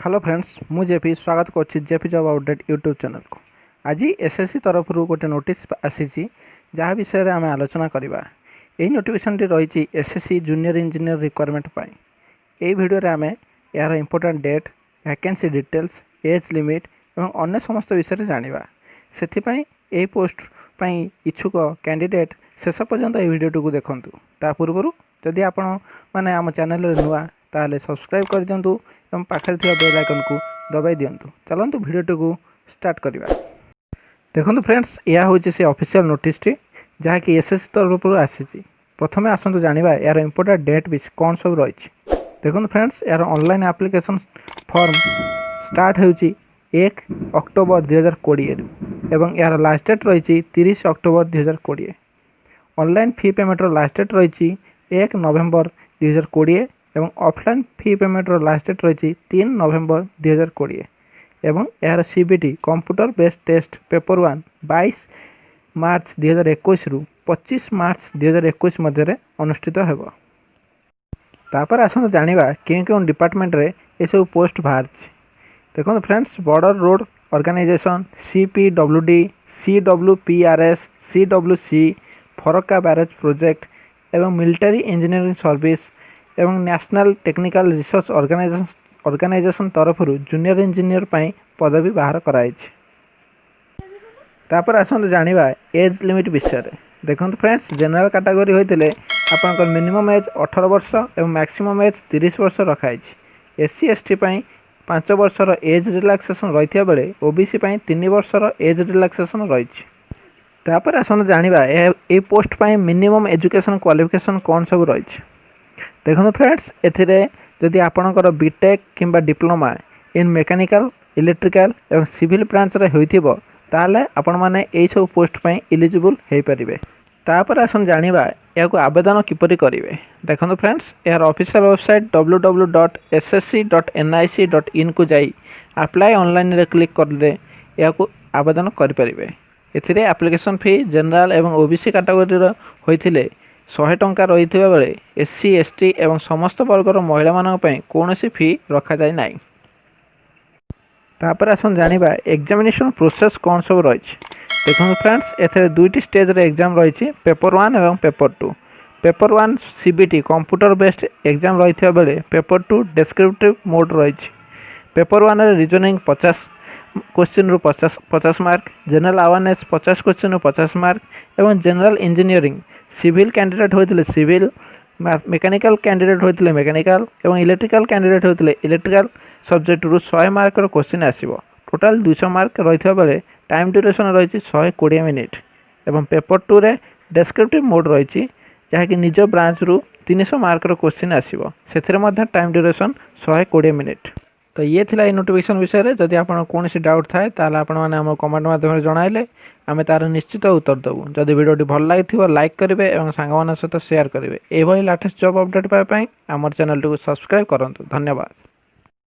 Hello friends मु JP स्वागत कर JP job update YouTube channel को। आज एसएससी तरफ गोटे नोटिस आसी जहाँ विषय में आम आलोचना करवा। यही नोटिफिकेशन रही एसएससी जूनियर इंजीनियर रिक्वायरमेंट पाई। यही वीडियो रे आम यार important date, vacancy details, age limit और अन्य समस्त विषय जाना। से यही पोस्ट पाई इच्छुक कैंडिडेट शेष पर्यंत यह वीडियो को देखूँ। ता पूर्व जदि आपण मैंने आम चैनल नुआ ताले सब्सक्राइब कर दिंतु और पाखे बेल आइकन को दबाई दिंतु। चलतु वीडियो को स्टार्ट करवा। देखो फ्रेंड्स, यह हूँ से ऑफिशियल नोटिस टी जहाँकि एसएससी तरफ आसी। प्रथम आसतु जाना यार इंपोर्टेंट डेट भी कौन सब रही। देखो फ्रेंड्स, यार ऑनलाइन एप्लिकेशन फॉर्म स्टार्ट हो 1 अक्टोबर 2020 एवं यार लास्ट डेट रही 30 October 2020। Online fee payment last date रही 1 नवेम्बर 2020 एवं offline fee payment last date रही 3 नवेम्बर 2020 एवं यार CBT computer based test paper 1 22 March 2021 रु 25 मार्च 2021 मध्य अनुष्ठित होगा। तापर आसत जाना क्यों डिपार्टमेंट रे ये सब पोस्ट बाहर। देखो friends, border road organization, CPWD, CWPRS, CWC, Farakka barrage project एवं मिलिट्री इंजीनियरिंग सर्विस एवं नेशनल टेक्निकल रिसर्च ऑर्गेनाइजेशन तरफ जूनियर इंजीनियर पाई पदवी बाहर कराई। तापर आसत जाना एज लिमिट विषय। देखो फ्रेंड्स, जनरल कैटेगरी होते आपंकर मिनिमम एज 18 वर्ष और मैक्सिमम एज 30 वर्ष रखाई। SC ST 5 वर्षर एज रिलैक्सेशन रही बेले OBC 3 वर्षर एज रिलैक्सेशन रही। तापर आसन जाना ये पोस्ट पाई मिनिमम एजुकेशन क्वालिफिकेशन कौन सब रही। देखो फ्रेंड्स, एदि आपणकर बीटेक किंबा डिप्लोमा इन मेकानिकल, इलेक्ट्रिकल और सिविल ब्रांच रे होइथिबो ताले आपण माने एई सब पोस्ट पाई एलिजिबल हे परिबे। तापर आसन जानिबा या को आवेदन किपरि करिवे। देखो फ्रेंड्स, यार ऑफिशियल वेबसाइट www.ssc.nic.in को जाई अप्लाई ऑनलाइन रे क्लिक करले या को आवेदन करि परिबे। एथिरे एप्लिकेशन फी जनरल एवं ओबीसी कैटेगरी रो होइथिले 100 टंका रही बेले SC ST एवं समस्त वर्गर महिला मानक पई कोनोसी फी रखा जाय नाही। तापर आसन जानिबा एग्जामिनेशन प्रोसेस कौन सब रही। देखो फ्रेंड्स, एथे दुईटी स्टेज रे एग्जाम रही, पेपर 1 एवं paper 2। Paper 1 CBT computer based exam रही बेले पेपर 2 डिस्क्रिप्टिव मोड रही। पेपर 1 रे रीजनिंग 50 क्वेश्चन रु 50 मार्क, जनरल अवेयरनेस 50 क्वेश्चन रु 50 मार्क एवं जनरल इंजीनियरिंग सिविल कैंडिडेट होते सिविल, मेकानिकल कैंडिडेट होते मेकानिकल एवं इलेक्ट्रिकल कैंडिडेट होते इलेक्ट्रिकल सब्जेक्ट रु 100 मार्क क्वेश्चन आसीबो। टोटाल 200 मार्क रही बेले टाइम ड्यूरेशन रही 120 मिनिट एवं पेपर 2 रे डिस्क्रिप्टिव मोड रही जहाँकि निज ब्रांच रु 300 मार्क क्वेश्चन आसीबो। सेथिरे मध्ये टाइम ड्यूरेशन 120 मिनिट। तो ये थिला नोटिफिकेशन विषय में जदि आपन कौन सी डाउट थाए ताले आपण माने हम कमेंट माध्यम जणाइले आमे तार निश्चित उत्तर देबू। जदि वीडियो भल लागिथिबो लाइक करेंगे और सांगमान सहित शेयर करेंगे। एभली लेटेस्ट जॉब अपडेट पाई आम चैनल को सब्सक्राइब करंतु। धन्यवाद।